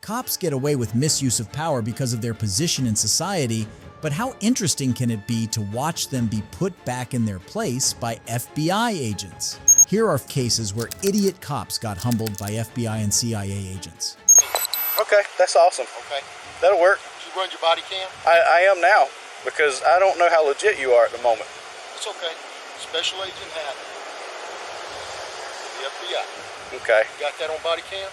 Cops get away with misuse of power because of their position in society, but how interesting can it be to watch them be put back in their place by FBI agents? Here are cases where idiot cops got humbled by FBI and CIA agents. Okay, that's awesome. Okay. That'll work. You run your body cam? I am now, because I don't know how legit you are at the moment. It's okay. Special Agent Haddon. The FBI. Okay. You got that on body cam?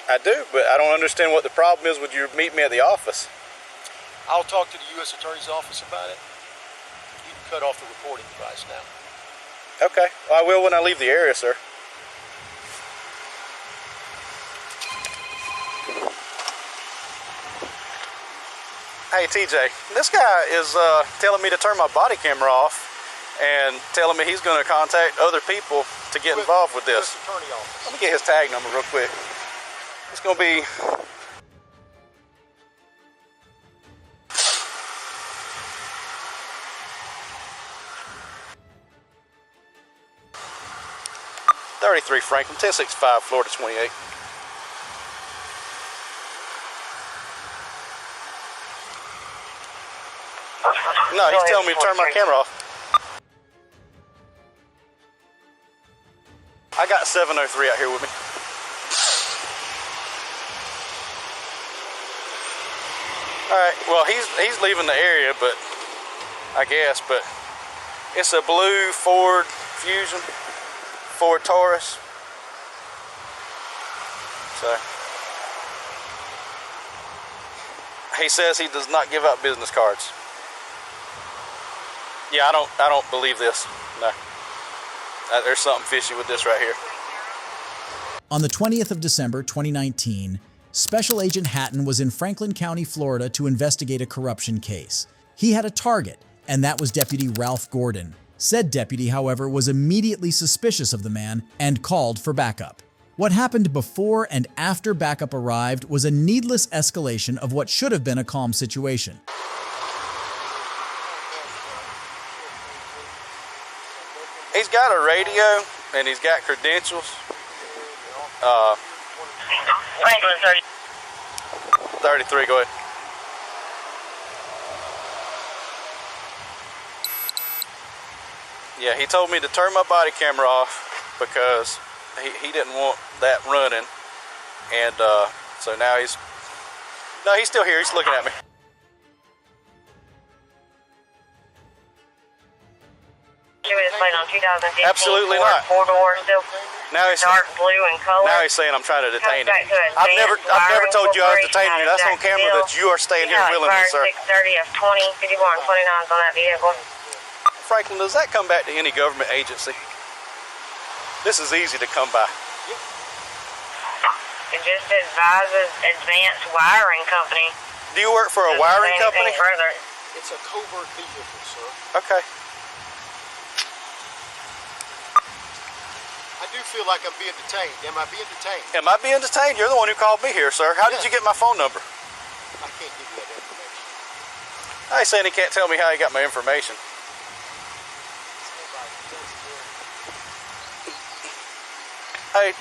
I do, but I don't understand what the problem is with you meet me at the office. I'll talk to the U.S. Attorney's Office about it. You can cut off the recording device now. Okay. Well, I will when I leave the area, sir. Hey, TJ, this guy is telling me to turn my body camera off and telling me he's going to contact other people to get involved with this. U.S. Attorney Office. Let me get his tag number real quick. It's going to be... $33 Franklin, 1065 Florida 28. No, he's telling me to turn my camera off. I got 703 out here with me. Alright, well he's leaving the area, but I guess, but it's a blue Ford Fusion, Ford Taurus. So he says he does not give out business cards. Yeah, I don't believe this. No. There's something fishy with this right here. On the 20th of December 2019, Special Agent Haddon was in Franklin County, Florida to investigate a corruption case. He had a target, and that was Deputy Ralph Gordon. Said deputy, however, was immediately suspicious of the man and called for backup. What happened before and after backup arrived was a needless escalation of what should have been a calm situation. He's got a radio and he's got credentials. Franklin 33, go ahead. Yeah, he told me to turn my body camera off because he didn't want that running. And so now he's still here, he's looking at me. Absolutely not. Four-door, still Now he's dark blue in color. Now he's saying I'm trying to detain him. I've never told you I was detaining you. That's on camera that you are staying here willingly, sir. 630 of 20, 51, 29 on that vehicle. Franklin, does that come back to any government agency? This is easy to come by. It just advises Advanced Wiring Company. Do you work for a wiring company? Further. It's a covert vehicle, sir. Okay. I do feel like I'm being detained. Am I being detained? Am I being detained? You're the one who called me here, sir. How did you get my phone number? I can't give you that information. He's saying he can't tell me how he got my information. Hey,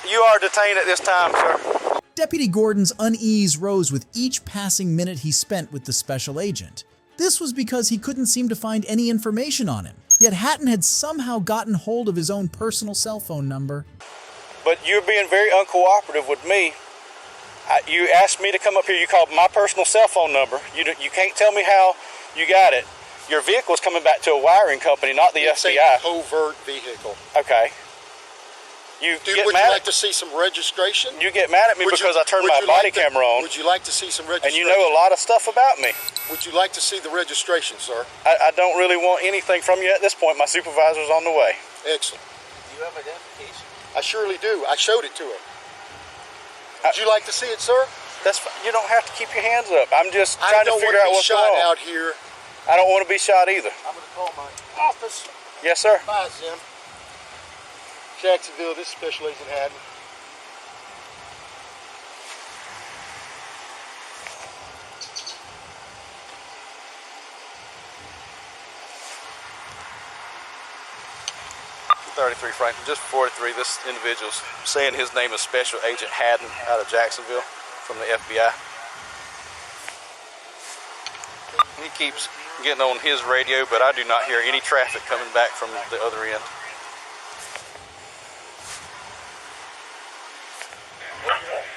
you are detained at this time, sir. Deputy Gordon's unease rose with each passing minute he spent with the special agent. This was because he couldn't seem to find any information on him. Yet Haddon had somehow gotten hold of his own personal cell phone number. But you're being very uncooperative with me. You asked me to come up here. You called my personal cell phone number. You can't tell me how you got it. Your vehicle's coming back to a wiring company, not the It's FBI. a covert vehicle. Okay. Would you like to see some registration? You get mad at me because I turned my body camera on. Would you like to see some registration? And you know a lot of stuff about me. Would you like to see the registration, sir? I don't really want anything from you at this point. My supervisor's on the way. Excellent. Do you have identification? I surely do. I showed it to him. Would you like to see it, sir? That's fine. You don't have to keep your hands up. I'm just trying to figure out what's going on. I don't want to be shot out here. I don't want to be shot either. I'm going to call my office. Yes, sir. Bye, Jim. Jacksonville, this is Special Agent Haddon. $33 Franklin, just 43. This individual's saying his name is Special Agent Haddon out of Jacksonville. from the FBI. He keeps getting on his radio, but I do not hear any traffic coming back from the other end.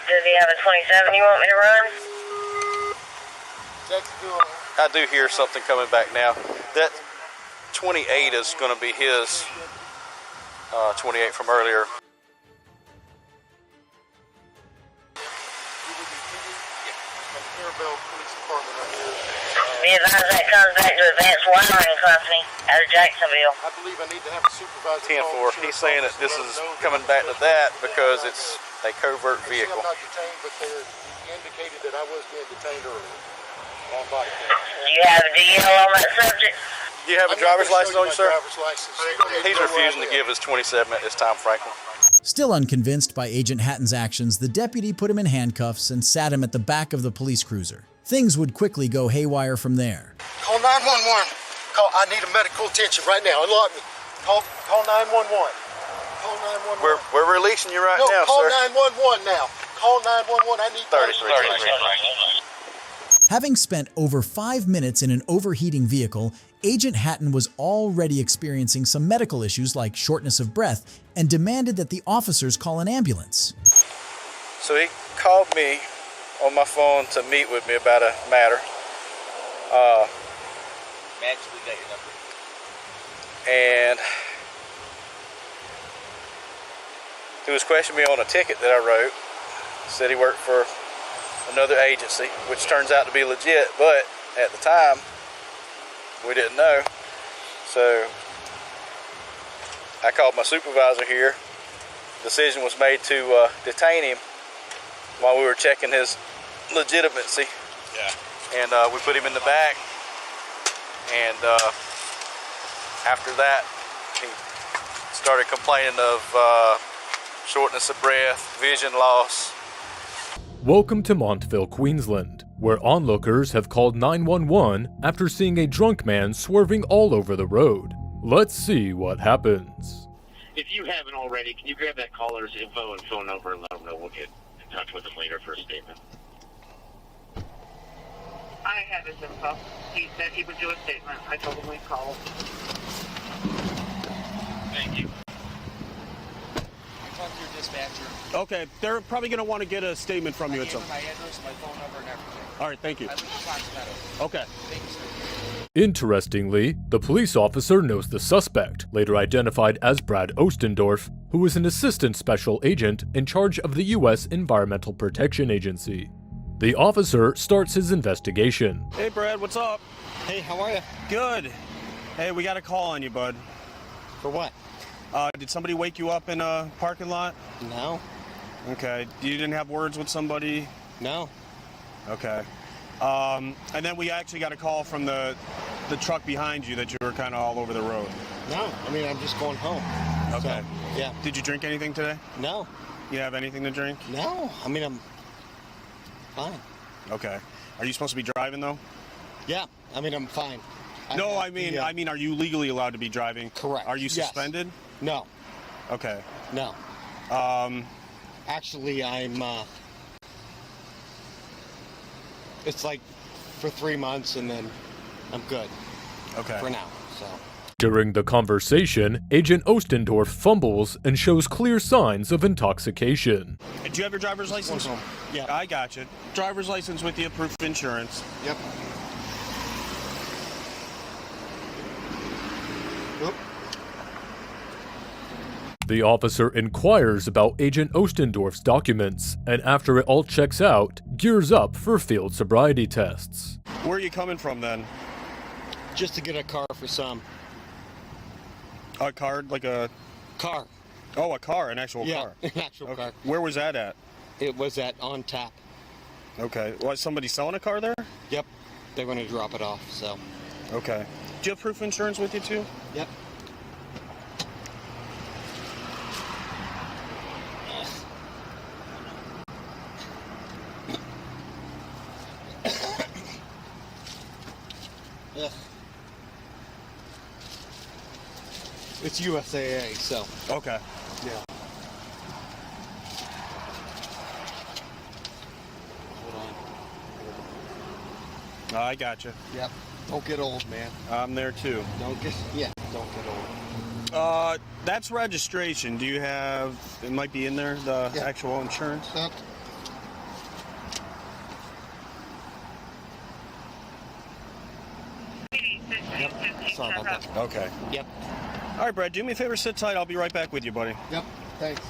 Does he have a 27 you want me to run? I do hear something coming back now. That 28 is going to be his 28 from earlier. Be advised that comes back to Advanced Wiring Company out of Jacksonville. I believe I need to have a supervisor. 10-4. He's saying that this is coming back to that because it's a covert vehicle. I'm not detained, but they indicated that I was being detained earlier on body cam. Do you have a DL on that subject? Do you have a driver's license on you, sir? He's He's refusing to give his 27 at this time, Franklin. Still unconvinced by Agent Hatton's actions, the deputy put him in handcuffs and sat him at the back of the police cruiser. Things would quickly go haywire from there. Call 911. I need a medical attention right now. Unlock me. Call 911. Call 911. We're releasing you right no, now, call sir. 911 now. Call 911. I need 33. Having spent over 5 minutes in an overheating vehicle, Agent Hatton was already experiencing some medical issues like shortness of breath and demanded that the officers call an ambulance. So he called me on my phone to meet with me about a matter. Magically got your number. And he was questioning me on a ticket that I wrote. Said he worked for another agency, which turns out to be legit, but at the time, we didn't know. So I called my supervisor here. Decision was made to detain him while we were checking his legitimacy. Yeah. And we put him in the back. And after that, he started complaining of shortness of breath, vision loss. Welcome to Montville, Queensland, where onlookers have called 911 after seeing a drunk man swerving all over the road. Let's see what happens. If you haven't already, can you grab that caller's info and phone number and let them know we'll get in touch with them later for a statement? I have his info. He said he would do a statement. I told him we'd call. Thank you. Talk to your dispatcher. Okay, they're probably going to want to get a statement from you. I gave him my address, my phone number, and everything. All right, thank you. I live in Fox Meadows. Okay. Thank you, sir. Interestingly, the police officer knows the suspect, later identified as Brad Ostendorf, who was an assistant special agent in charge of the U.S. Environmental Protection Agency. The officer starts his investigation. Hey, Brad, what's up? Hey, how are you? Good. Hey, we got a call on you, bud. For what? Did somebody wake you up in a parking lot? No. Okay. You didn't have words with somebody? No. Okay. And then we actually got a call from the truck behind you that you were kind of all over the road. No. I mean, I'm just going home. Okay. So, yeah. Did you drink anything today? No. You have anything to drink? No. I mean, I'm fine. Okay. Are you supposed to be driving, though? Yeah. I mean, I'm fine. No, I mean, are you legally allowed to be driving? Correct. Are you suspended? Yes. No. Okay. No. Actually, I'm, it's like for 3 months and then I'm good. Okay. For now, so. During the conversation, Agent Ostendorf fumbles and shows clear signs of intoxication. Do you have your driver's license? Yeah. I got you. Driver's license with you, proof of insurance. Yep. Oop. The officer inquires about Agent Ostendorf's documents, and after it all checks out, gears up for field sobriety tests. Where are you coming from then? Just to get a car for some. A card, like a... Car. Oh, a car, an actual car. Yeah, an actual car. Where was that at? It was at On Tap. Okay. Was somebody selling a car there? Yep. They're going to drop it off, so. Okay. Do you have proof of insurance with you too? Yep. It's USAA, so. Okay. Yeah. I got you. Yep. Don't get old, man. I'm there too. Don't get old. That's registration. Do you have, it might be in there, the actual insurance? Yep. Sorry about that. Okay. Yep. All right, Brad, do me a favor, sit tight. I'll be right back with you, buddy. Yep. Thanks.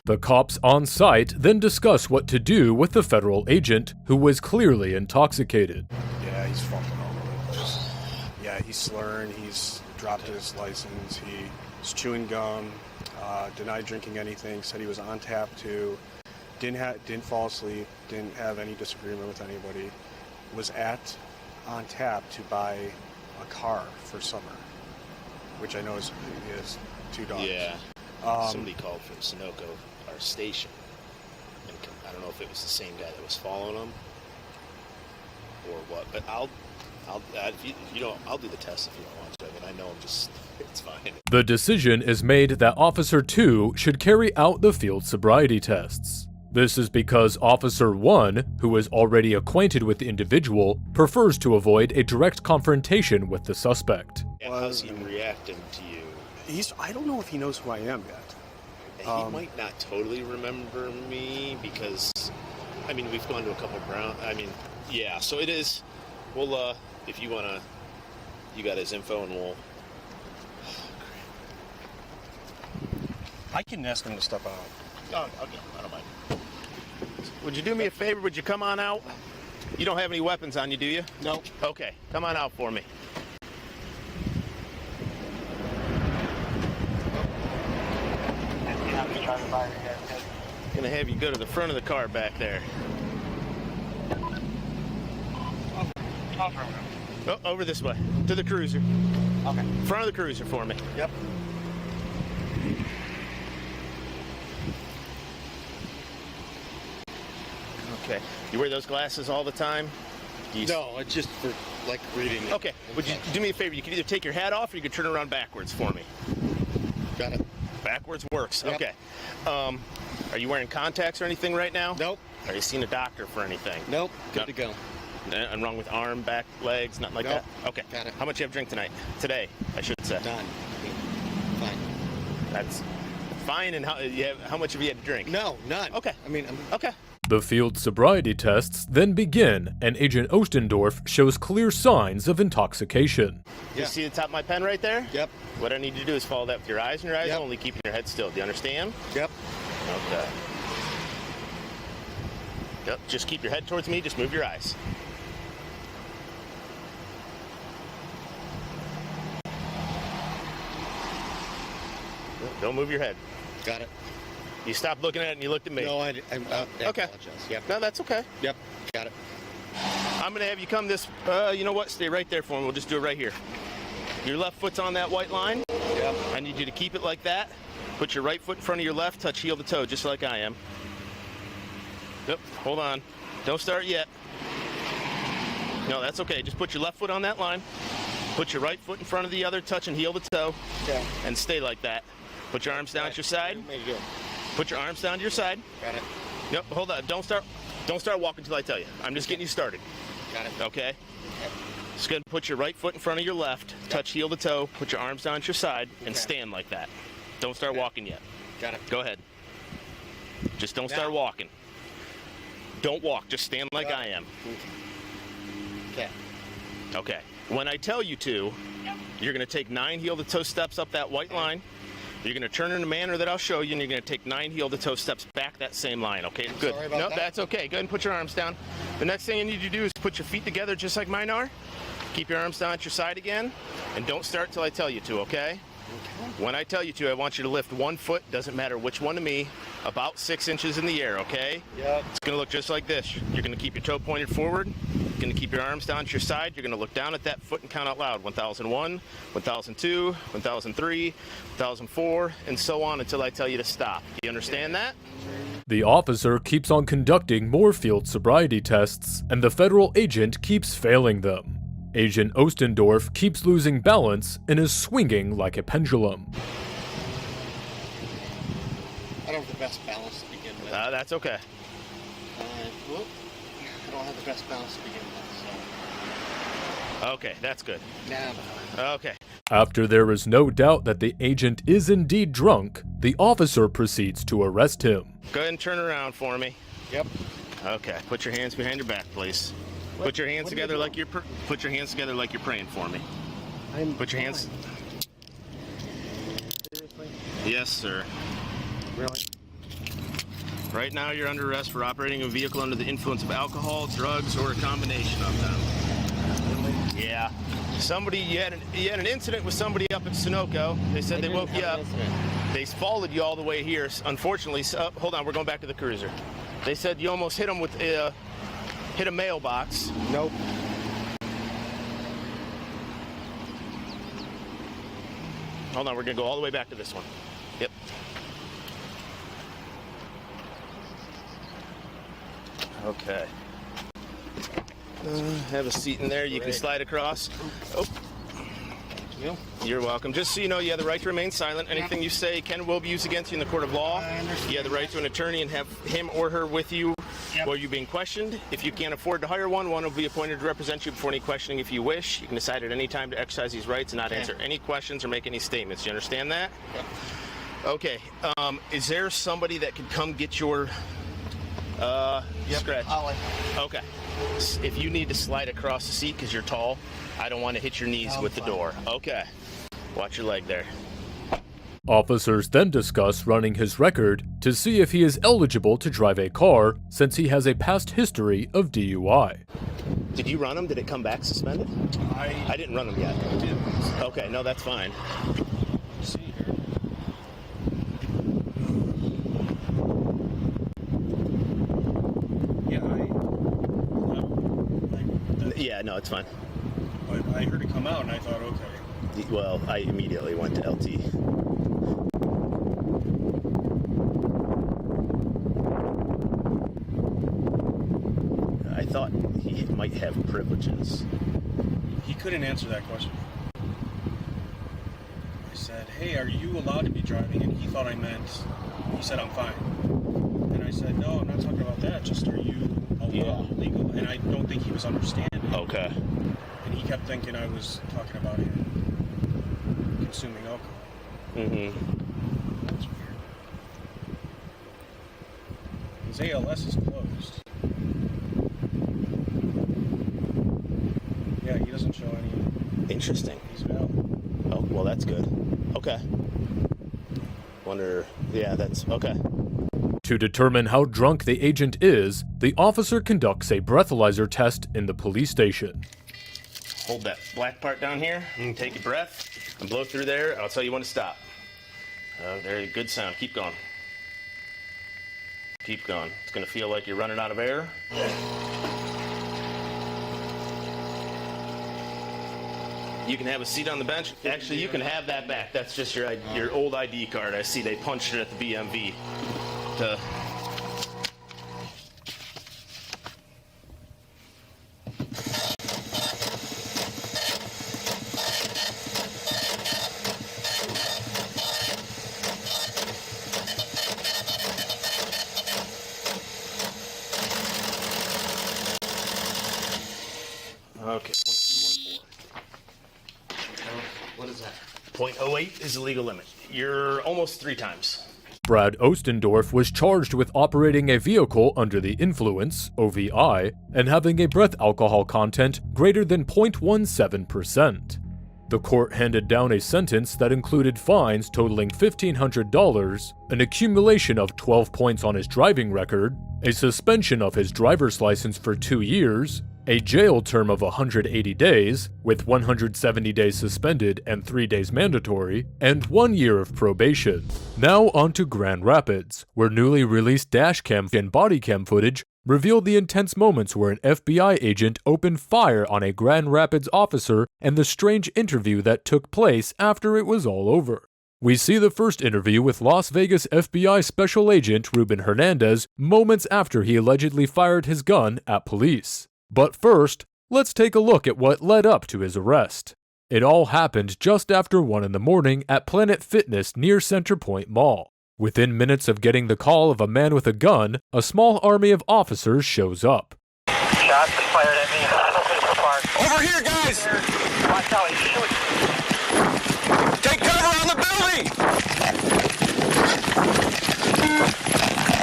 The cops on site then discuss what to do with the federal agent who was clearly intoxicated. Yeah, he's fucking all over the place. Yeah, he's slurring. He's dropped his license. He's chewing gum. Denied drinking anything. Said he was on tap too. Didn't fall asleep. Didn't have any disagreement with anybody. Was on tap to buy a car for summer, which I know is $2. Yeah. Somebody called from Sunoco, our station, and I don't know if it was the same guy that was following them or what. But I'll do the test if you don't want to. I mean, I know it's fine. The decision is made that Officer 2 should carry out the field sobriety tests. This is because Officer 1, who is already acquainted with the individual, prefers to avoid a direct confrontation with the suspect. And how's he reacting to you? I don't know if he knows who I am yet. He might not totally remember me because, I mean, we've gone to a couple yeah, so it is. Well, if you want to, you got his info and we'll... I can ask him to step out. Oh, okay, I don't mind. Would you do me a favor? Would you come on out? You don't have any weapons on you, do you? No. Okay, come on out for me. Gonna have you go to the front of the car back there. Oh, over this way, to the cruiser. Okay. Front of the cruiser for me. Yep. Okay. You wear those glasses all the time? No, it's just for, like, reading. Okay. Would you do me a favor? You can either take your hat off or you can turn around backwards for me. Got it. Backwards works. Yep. Okay. Are you wearing contacts or anything right now? Nope. Are you seeing a doctor for anything? Nope. Good to go. Nothing wrong with arm, back, legs, nothing like Nope. that? Okay. Got it. How much you have drink tonight? Today, I should say. None. Fine. That's fine. And how much have you had to drink? No, none. Okay. Okay. The field sobriety tests then begin, and Agent Ostendorf shows clear signs of intoxication. You see the top of my pen right there? Yep. What I need you to do is follow that with your eyes and your eyes only, keeping your head still. Do you understand? Yep. Okay. Yep. Just keep your head towards me. Just move your eyes. Don't move your head. Got it. You stopped looking at it and you looked at me. No, I okay. apologize. Yep. No, that's okay. Yep. Got it. I'm going to have you come this, you know what? Stay right there for me. We'll just do it right here. Your left foot's on that white line. Yep. I need you to keep it like that. Put your right foot in front of your left, touch heel to toe, just like I am. Yep, hold on. Don't start yet. No, that's okay. Just put your left foot on that line. Put your right foot in front of the other, touching heel to toe. Okay. And stay like that. Put your arms down at your side. Put your arms down to your side. Got it. Yep, hold on. Don't start walking until I tell you. I'm just getting you started. Got it. Okay? Just gonna put your right foot in front of your left, touch heel to toe, put your arms down at your side, and stand like that. Don't start walking yet. Got it. Go ahead. Just don't start walking. Don't walk, just stand like I am. Okay. Okay. When I tell you to, you're gonna take 9 heel to toe steps up that white line. You're gonna turn in a manner that I'll show you, and you're gonna take 9 heel to toe steps back that same line, okay? Good. Sorry about Nope, that. that's okay. Go ahead and put your arms down. The next thing you need to do is put your feet together just like mine are. Keep your arms down at your side again, and don't start till I tell you to, okay? When I tell you to, I want you to lift 1 foot, doesn't matter which one to me, about 6 inches in the air, okay? Yep. It's gonna look just like this. You're gonna keep your toe pointed forward. You're gonna keep your arms down to your side. You're gonna look down at that foot and count out loud. 1001, 1002, 1003, 1004, and so on until I tell you to stop. Do you understand that? The officer keeps on conducting more field sobriety tests, and the federal agent keeps failing them. Agent Ostendorf keeps losing balance and is swinging like a pendulum. I don't have the best balance to begin with. That's okay. Whoop. I don't have the best balance to begin with, so. Okay, that's good. Okay. After there is no doubt that the agent is indeed drunk, the officer proceeds to arrest him. Go ahead and turn around for me. Yep. Okay. Put your hands behind your back, please. Put your hands together like you're praying for me. Put your hands. Seriously? Yes, sir. Really? Right now, you're under arrest for operating a vehicle under the influence of alcohol, drugs, or a combination of them. Really? Yeah. You had an incident with somebody up in Sunoco. They said they woke you up. They followed you all the way here. Unfortunately, hold on, we're going back to the cruiser. They said you almost hit them with hit a mailbox. Nope. Hold on, we're gonna go all the way back to this one. Yep. Okay. Have a seat in there. You can slide across. Oh. You're welcome. Just so you know, you have the right to remain silent. Anything you say can and will be used against you in the court of law. You have the right to an attorney and have him or her with you while you're being questioned. If you can't afford to hire one will be appointed to represent you before any questioning if you wish. You can decide at any time to exercise these rights and not answer any questions or make any statements. You understand that? Okay. Is there somebody that could come get your scratch? Okay. If you need to slide across the seat because you're tall, I don't want to hit your knees with the door. Okay. Watch your leg there. Officers then discuss running his record to see if he is eligible to drive a car since he has a past history of DUI. Did you run them? Did it come back suspended? I didn't run them yet. Okay, no, that's fine. See here. Yeah, no, it's fine. But I heard it come out and I thought, okay. Well, I immediately went to LT. I thought he might have privileges. He couldn't answer that question. I said, hey, are you allowed to be driving? And he thought I meant, he said, I'm fine. And I said, no, I'm not talking about that. Just, are you legal? And I don't think he was understanding. Okay. And he kept thinking I was talking about him consuming alcohol. Mm-hmm. That's weird. His ALS is closed. Yeah, he doesn't show any. Interesting. He's valid. Oh, well, that's good. Okay. Wonder, yeah, that's, okay. To determine how drunk the agent is, the officer conducts a breathalyzer test in the police station. Hold that black part down here and take a breath and blow through there. And I'll tell you when to stop. There, good sound. Keep going. Keep going. It's going to feel like you're running out of air. You can have a seat on the bench. Actually, you can have that back. That's just your old ID card. I see they punched it at the BMV. Okay, 0.214. What is that? 0.08 is the legal limit. You're almost 3 times. Brad Ostendorf was charged with operating a vehicle under the influence, OVI, and having a breath alcohol content greater than 0.17%. The court handed down a sentence that included fines totaling $1,500, an accumulation of 12 points on his driving record, a suspension of his driver's license for 2 years, a jail term of 180 days, with 170 days suspended and 3 days mandatory, and 1 year of probation. Now on to Grand Rapids, where newly released dashcam and bodycam footage revealed the intense moments where an FBI agent opened fire on a Grand Rapids officer and the strange interview that took place after it was all over. We see the first interview with Las Vegas FBI Special Agent Ruben Hernandez moments after he allegedly fired his gun at police. But first, let's take a look at what led up to his arrest. It all happened just after 1 in the morning at Planet Fitness near Center Point Mall. Within minutes of getting the call of a man with a gun, a small army of officers shows up. Shots fired at me. Over here, guys! Watch out, he's shooting. Take cover on the building!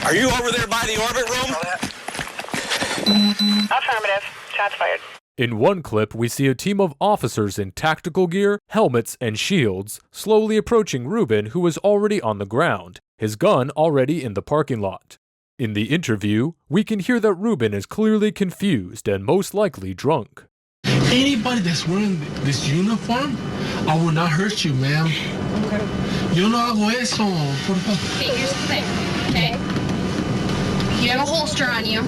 Are you over there by the orbit room? Affirmative. Shots fired. In one clip, we see a team of officers in tactical gear, helmets, and shields slowly approaching Ruben, who is already on the ground, his gun already in the parking lot. In the interview, we can hear that Ruben is clearly confused and most likely drunk. Anybody that's wearing this uniform, I will not hurt you, ma'am. Okay. Yo no hago eso, por favor. Okay, here's the thing, okay? You have a holster on you.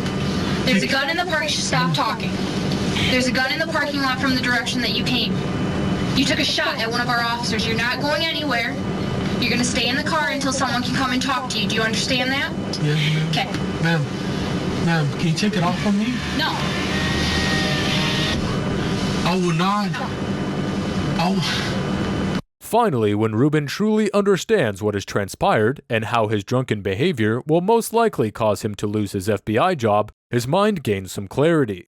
There's a gun in the park. You should stop talking. There's a gun in the parking lot from the direction that you came. You took a shot at one of our officers. You're not going anywhere. You're going to stay in the car until someone can come and talk to you. Do you understand that? Yeah, ma'am. Okay. Ma'am, can you take it off from me? No. I will not. Finally, when Ruben truly understands what has transpired and how his drunken behavior will most likely cause him to lose his FBI job, his mind gains some clarity.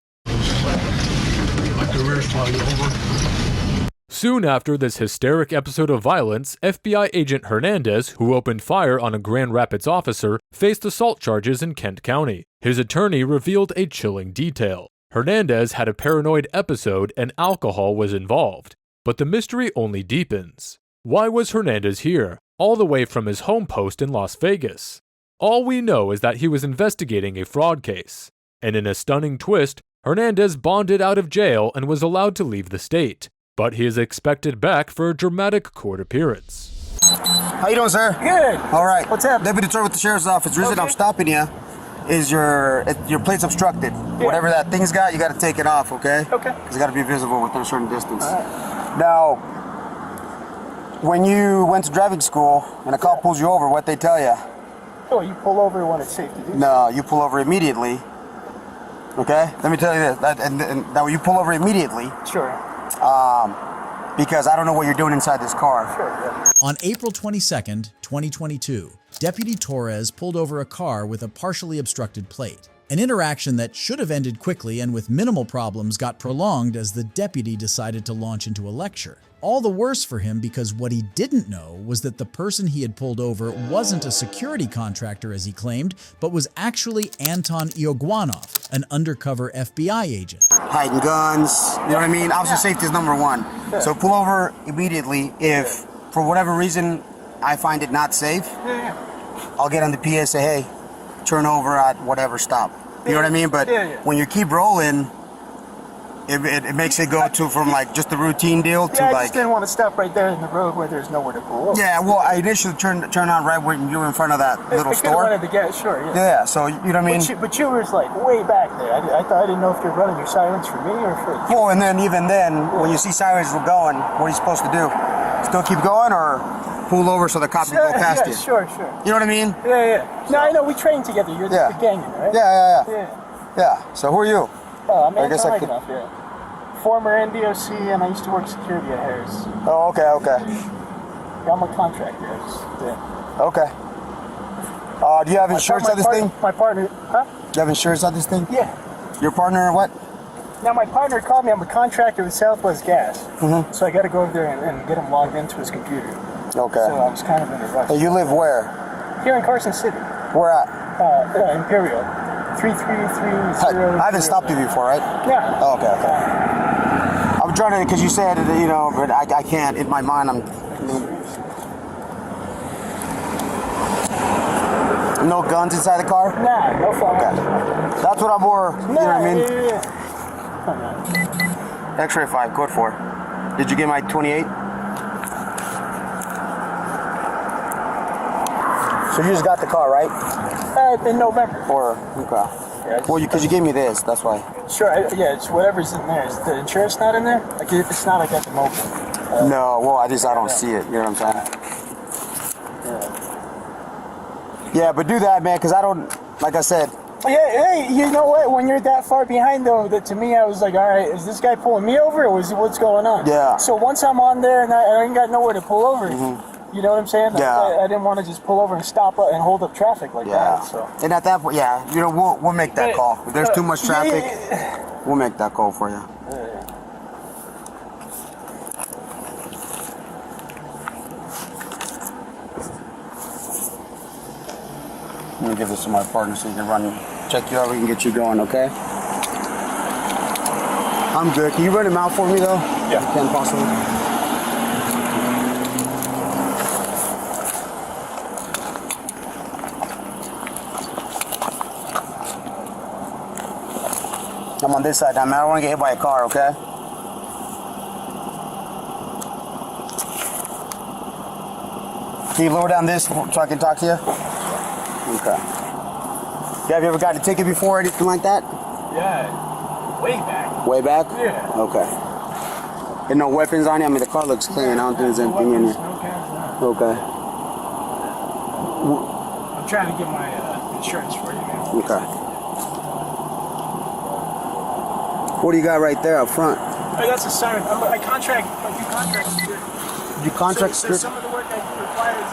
Soon after this hysteric episode of violence, FBI agent Hernandez, who opened fire on a Grand Rapids officer, faced assault charges in Kent County. His attorney revealed a chilling detail. Hernandez had a paranoid episode and alcohol was involved. But the mystery only deepens. Why was Hernandez here, all the way from his home post in Las Vegas? All we know is that he was investigating a fraud case. And in a stunning twist, Hernandez bonded out of jail and was allowed to leave the state. But he is expected back for a dramatic court appearance. How you doing, sir? Good. All right. What's up? Deputy Troy with the Sheriff's Office. The reason I'm stopping you is your plate's obstructed. Yeah. Whatever that thing's got, you got to take it off, okay? Okay. Because it's got to be visible within a certain distance. Now, when you went to driving school and a cop pulls you over, what they tell you? Oh, you pull over when it's safe to do. No, you pull over immediately. Okay? Let me tell you this. And now you pull over immediately. Sure. Because I don't know what you're doing inside this car. Sure, yeah. On April 22nd, 2022, Deputy Torres pulled over a car with a partially obstructed plate. An interaction that should have ended quickly and with minimal problems got prolonged as the deputy decided to launch into a lecture. All the worse for him because what he didn't know was that the person he had pulled over wasn't a security contractor as he claimed, but was actually Anton Ioguanov, an undercover FBI agent. Hiding guns, you know what I mean? Officer safety is number one. So pull over immediately. If, for whatever reason, I find it not safe, I'll get on the PA and say, hey, turn over at whatever stop. You know what I mean? But when you keep rolling, it makes it go to from like just a routine deal to I like. just didn't want to stop right there in the road where there's nowhere to pull over. Yeah, well, I initially turn on right when you were in front of that little store. I wanted to get sure. Yeah, so you know what I mean. But you was like way back there. I didn't know if you're running your sirens for me or for. Well, and then even then, when you see sirens going, what are you supposed to do? Still keep going or pull over so the cop can go past you? Sure. You know what I mean? Yeah. No, I know we trained together. You're the gang, right? Yeah. So who are you? Oh, I'm Anton Ioguanov, former NDOC, and I used to work security at Harris. Oh, okay. Yeah, I'm a contractor. Okay. Do you have insurance on this thing? My partner, huh? Do you have insurance on this thing? Yeah. Your partner or what? Now, my partner called me. I'm a contractor with Southwest Gas. Mm-hmm. So I got to go over there and get him logged into his computer. Okay. So I was kind of in a rush. Hey, you live where? Here in Carson City. Where at? Imperial. 33330. I haven't stopped you before, right? Yeah. Oh, okay. I'm trying to, because you said, but I can't. In my mind, no guns inside the car? Nah, no fun. Okay. That's what I'm more, you know what I mean? Yeah. X-ray 5, code 4. Did you get my 28? So you just got the car, right? In November. Okay. Yeah, well, because you gave me this, that's why. Sure, it's whatever's in there. Is the insurance not in there? Like, if it's not, I got the mobile. No, well, I don't see it, you know what I'm saying? Yeah, but do that, man, because I don't, like I said. Yeah, hey, you know what? When you're that far behind, though, that to me, I was like, all right, is this guy pulling me over, or what's going on? Yeah. So once I'm on there and I ain't got nowhere to pull over, You know what I'm saying? Yeah. I didn't want to just pull over and stop and hold up traffic like that. So. And at that point, yeah, you know, we'll make that call. If there's too much traffic, we'll make that call for you. Let me give this to my partner so he can run, check you out, we can get you going, okay? I'm good. Can you run him out for me though? Yeah. If you can possibly. I'm on this side now, man. I don't want to get hit by a car, okay? Can you lower down this so I can talk to you? Okay. Yeah, have you ever got a ticket before or anything like that? Yeah, way back. Way back? Yeah. Okay. And no weapons on you? I mean, the car looks clean. I don't think there's anything in here. Okay. I'm trying to get my insurance for you, man. Okay. What do you got right there up front? Oh, that's a siren. I do contract security. You contract so security? some of the work requires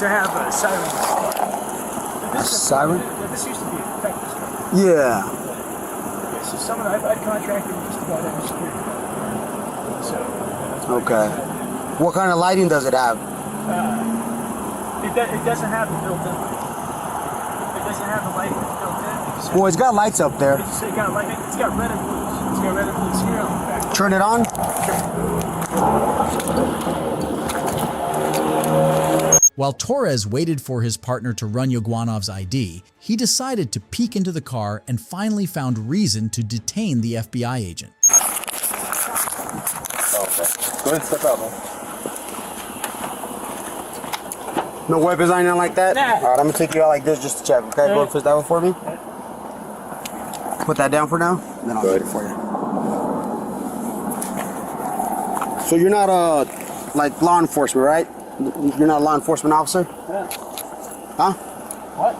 to have a siren. A siren? This used to be effective. Yeah. So some of the, I've contracted with just about every security. So. Okay. What kind of lighting does it have? It doesn't have the built-in light. It doesn't have the lighting built in. Well, it's got lights up there. It's got red and blues. It's got red and blues here on the back. Turn it on. While Torres waited for his partner to run Yogwanov's ID, he decided to peek into the car and finally found reason to detain the FBI agent. Okay. Go ahead, step out, man. No weapons on anything like that? Nah. All right, I'm going to take you out like this just to check, okay? Go ahead, fist that one for me. Put that down for now, then I'll get it for you. So you're not like law enforcement, right? You're not a law enforcement officer? Yeah. Huh? What?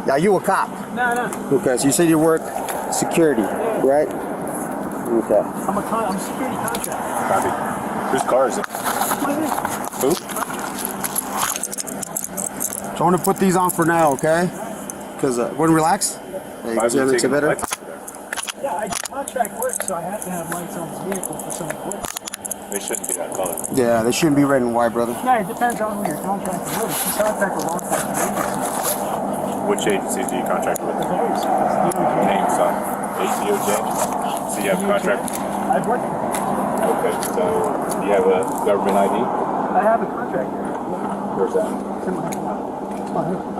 Yeah, you a cop? No. Okay, so you said you work security, right? Okay. I'm a security contractor. Copy. Whose car is it? Who? So I'm gonna put these on for now, okay? Because when relax. Hey, Why see how it makes it better? Yeah, I contract work, so I have to have lights on this vehicle for some equipment. They shouldn't be that color. Yeah, they shouldn't be red and white, brother. Yeah, it depends on who you're contracting with. If you contract with law enforcement agencies, Which agencies do you contract with? the various Names on ACOJ? So you have a contract? I've worked. Okay, so do you have a government ID? I have a contract here. Where's that? It's in my house. It's my house.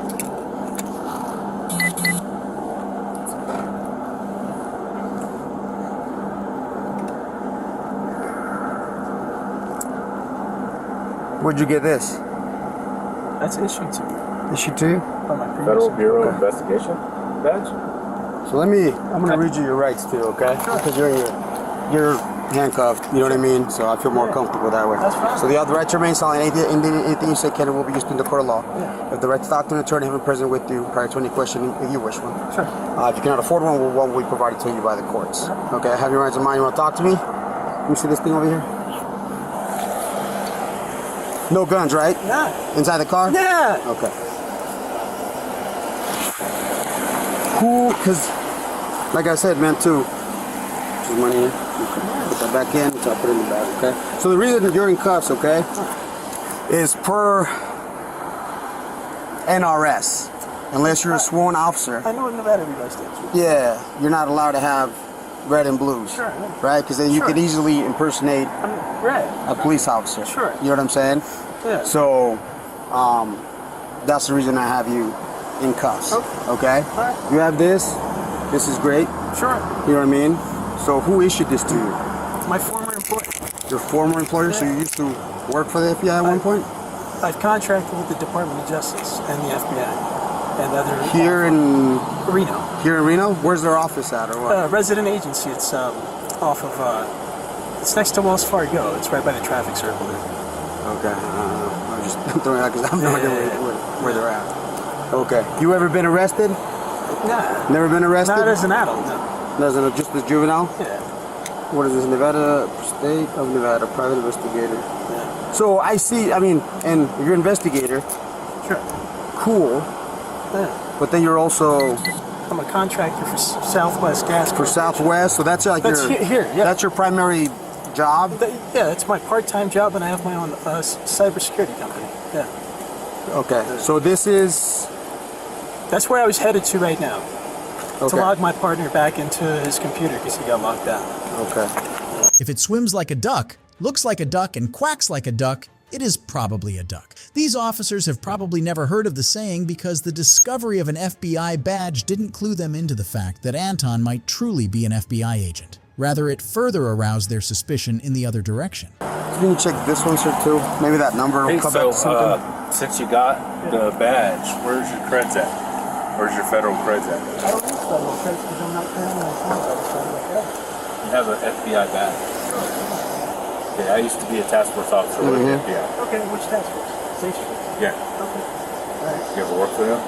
Where'd you get this? That's issued to me. Issued to you? By my previous Federal Bureau Okay. Investigation badge? So I'm gonna read you your rights too, okay? Sure. Because you're handcuffed, you know what I mean? So I feel more comfortable that way. That's fine. So the right to remain silent, anything you say can and will be used in the court of law. Yeah. If the right to talk to an attorney have been present with you prior to any question, if you wish one. Sure. If you cannot afford one will be provided to you by the courts. Okay, have your rights in mind, you wanna talk to me? Let me see this thing over here. No guns, right? Yeah. Inside the car? Yeah. Okay. Cool, because, like I said, man, too, there's money here. Okay. Put that back in, so I'll put it in the bag, okay? So the reason that you're in cuffs, okay, is per NRS, unless you're a sworn officer. I know in Nevada everybody stands. Yeah, you're not allowed to have red and blues. Sure. Right? Because then you could easily impersonate Right. a police officer. Sure. You know what I'm saying? Yeah. So, that's the reason I have you in cuffs. Okay? Alright. You have this. This is great. Sure. You know what I mean? So who issued this to you? My former employer. Your former employer? So you used to work for the FBI at one point? I've contracted with the Department of Justice and the FBI and other. Here in Reno. Here in Reno? Where's their office at, or what? Resident agency. It's off of. It's next to Wells Fargo. It's right by the traffic circle there. Okay. I'm just throwing out because I have no idea where they're at. Okay. You ever been arrested? Nah. Never been arrested? Not as an adult, no. Just as juvenile? Yeah. What is this? Nevada State of Nevada Private Investigator. Yeah. So I see, I mean, and you're an investigator. Sure. Cool. Yeah. But then you're also... I'm a contractor for Southwest Gas. For Southwest, so that's like that's your... Here, yeah. That's your primary job? Yeah, it's my part-time job, and I have my own cybersecurity company. Yeah. Okay, so this is... That's where I was headed to right now. Okay. To log my partner back into his computer because he got locked out. Okay. If it swims like a duck, looks like a duck, and quacks like a duck, it is probably a duck. These officers have probably never heard of the saying because the discovery of an FBI badge didn't clue them into the fact that Anton might truly be an FBI agent. Rather, it further aroused their suspicion in the other direction. So you can check this one, sir, too. Maybe that number will come back to something. Since you got the badge, where's your creds at? Where's your federal creds at? I don't need federal creds because I'm not paying my phone. You have an FBI badge. Okay, I used to be a task force officer with the FBI. Okay, which task force? Station. Yeah. Okay. All right. You ever work for them?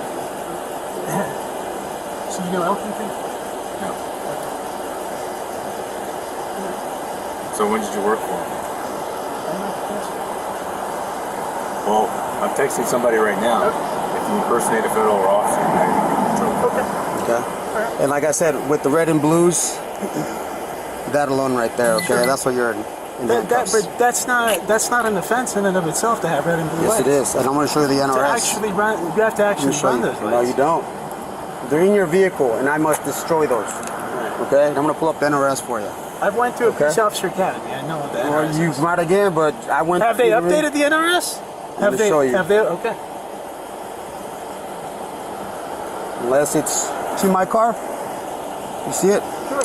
So you know Elkington? No. So when did you work for them? I'm not the task force. Well, I'm texting somebody right now. If you impersonate a federal officer, you might be in trouble. Okay. And like I said, with the red and blues, that alone right there, okay? Sure. That's what you're in. But that's not an offense in and of itself to have red and blue Yes, lights. it is. And I'm going to show you the NRS. To actually run, you have to actually run those lights. No, you don't. They're in your vehicle, and I must destroy those. Okay? And I'm going to pull up the NRS for you. I've went to a police officer academy. I know what the NRS is. You might again, but I went. Have they updated the NRS? Have they? Show you. Have they? Okay. Unless it's... See my car? You see it? Sure.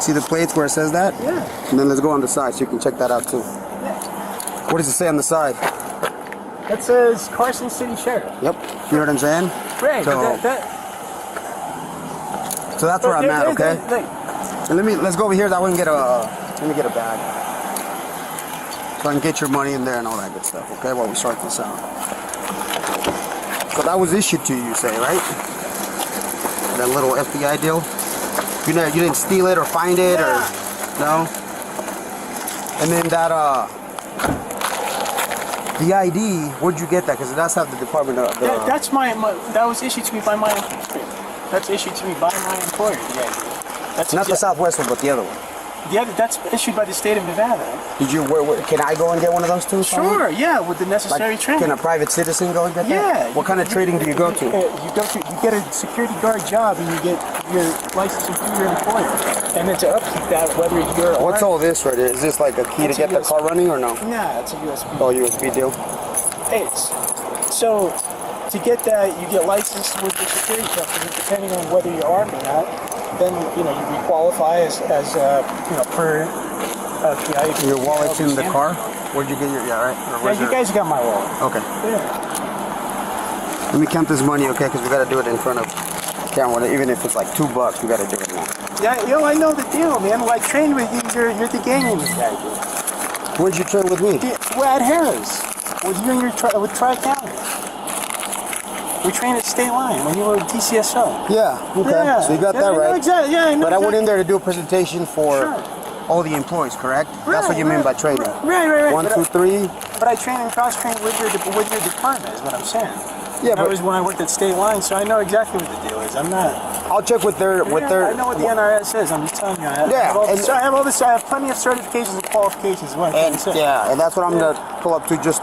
See the plates where it says that? Yeah. And then let's go on the side so you can check that out too. Yeah. What does it say on the side? That says Carson City Sheriff. Yep. You know what I'm saying? Right. So, so that's where I'm at, okay? And let's go over here. That way I can get let me get a bag. So I can get your money in there and all that good stuff, okay? While we start this out. So that was issued to you, say, right? That little FBI deal? You didn't steal it or find it or no? And then that the ID, where'd you get that? Because that's how the department of that's that was issued to me by my employer. That's issued to me by my employer, the ID. That's not the Southwest one, but the other one. That's issued by the state of Nevada. Did you? Can I go and get one of those too? Sure, yeah, with the necessary training. Can a private citizen go and get that? Yeah. What kind of training do you go to? You get a security guard job, and you get your license through your employer, and then to upkeep that, whether you're. What's all this right here? Is this like a key to get the car running or no? Nah, it's a USB. Oh, USB deal. So to get that, you get licensed with the security company, depending on whether you're armed or not. Then you requalify as per PI. Your wallet's in the car? Where'd you get your, right? Yeah, you guys got my wallet. Okay. Yeah. Let me count this money, okay? Because we got to do it in front of camera. Even if it's like $2, we got to do it now. Yeah, I know the deal, man. Well, I trained with you. You're the gang in this guy, dude. Where'd you train with me? We're at Harris. With you and with Tri-County. We trained at State Line when you were at DCSO. Yeah, okay. Yeah. So you got that right. Exactly. Yeah, I know. But I went in there to do a presentation for all the employees, correct? That's what you mean by training. Right. 1, 2, 3. But I train and cross-train with your department, is what I'm saying. Yeah, that was when I worked at State Line, so I know exactly what the deal is. I'm not. I'll check with their. I know what the NRS is. I'm just telling you. I have all this. I have plenty of certifications and qualifications. And that's what I'm gonna pull up to just.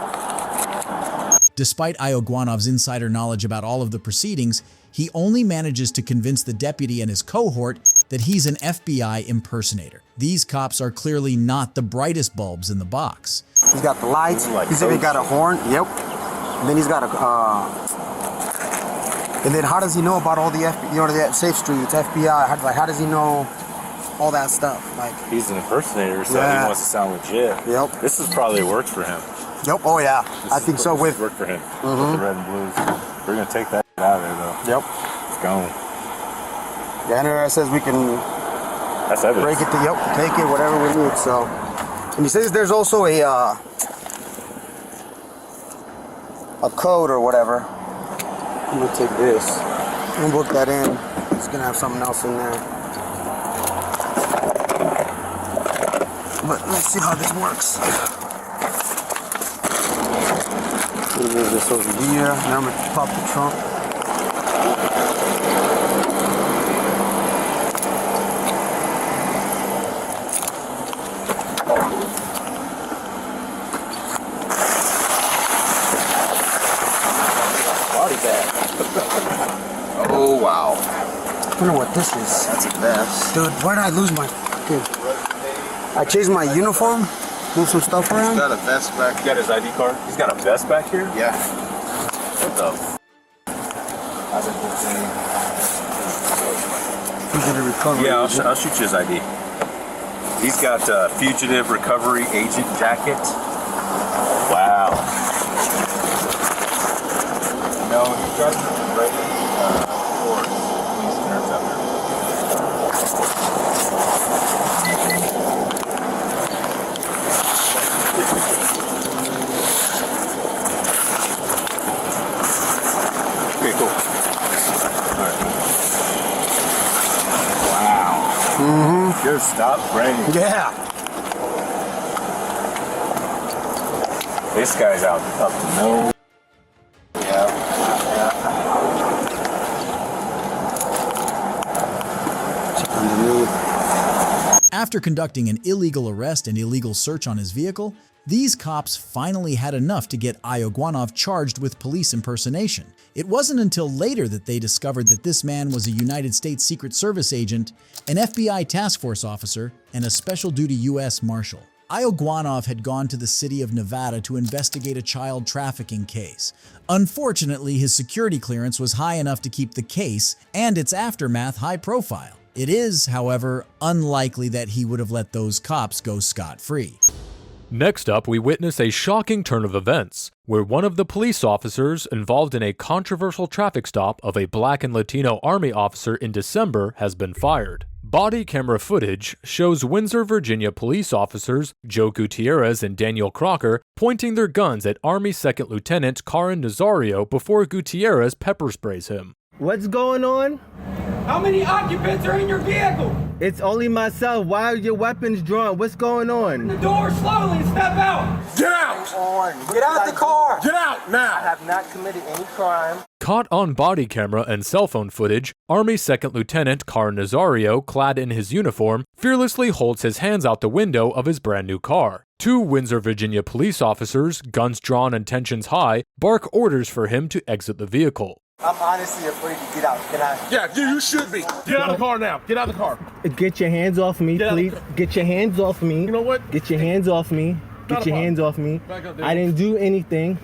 Despite Iogwanov's insider knowledge about all of the proceedings, he only manages to convince the deputy and his cohort that he's an FBI impersonator. These cops are clearly not the brightest bulbs in the box. He's got the lights, he's even got a horn, yep. And then he's got a, and then how does he know about all the the safe streets, FBI, how does he know all that stuff? Like, he's an impersonator, so he wants to sound legit. Yep. This is probably worked for him. Yep, oh yeah, I think so. With work for him, with the red and blues. We're gonna take that out of there though. Yep. It's gone. The NRS says we can break it to, take it, whatever we need, so. And he says there's also a code or whatever. I'm gonna take this. I'm gonna book that in. It's gonna have something else in there. But let's see how this works. little bit of this over here. Now I'm gonna pop the trunk. Body bag. Oh wow. I wonder what this is. That's a vest. Dude, where did I lose my fucking... I changed my uniform, moved some stuff around. He's got a vest back. He got his ID card. He's got a vest back here? Yeah. What the f? How's it Fugitive recovery. Yeah, I'll shoot you his ID. He's got a fugitive recovery agent jacket. Wow. No, he doesn't ready for police interceptor. Okay, cool. All right. Wow. Mm-hmm. Good stop, Brandon. Yeah. This guy's out up to no. After conducting an illegal arrest and illegal search on his vehicle, these cops finally had enough to get Ioguanov charged with police impersonation. It wasn't until later that they discovered that this man was a United States Secret Service agent, an FBI task force officer, and a special duty U.S. Marshal. Ioguanov had gone to the city of Nevada to investigate a child trafficking case. Unfortunately, his security clearance was high enough to keep the case and its aftermath high profile. It is, however, unlikely that he would have let those cops go scot-free. Next up, we witness a shocking turn of events, where one of the police officers involved in a controversial traffic stop of a Black and Latino Army officer in December has been fired. Body camera footage shows Windsor, Virginia police officers Joe Gutierrez and Daniel Crocker pointing their guns at Army Second Lieutenant Karan Nazario before Gutierrez pepper sprays him. What's going on? How many occupants are in your vehicle? It's only myself. Why are your weapons drawn? What's going on? The door slowly and step out. Get out! Get out the car! Get out now! I have not committed any crime. Caught on body camera and cell phone footage, Army Second Lieutenant Karan Nazario, clad in his uniform, fearlessly holds his hands out the window of his brand new car. Two Windsor, Virginia police officers, guns drawn and tensions high, bark orders for him to exit the vehicle. I'm honestly afraid to get out. Can I? Yeah, you should be. Get out of the car now. Get out of the car. Get your hands off me, please. Get your hands off me. You know what? Get your hands off me. Get your hands off me. I didn't do anything.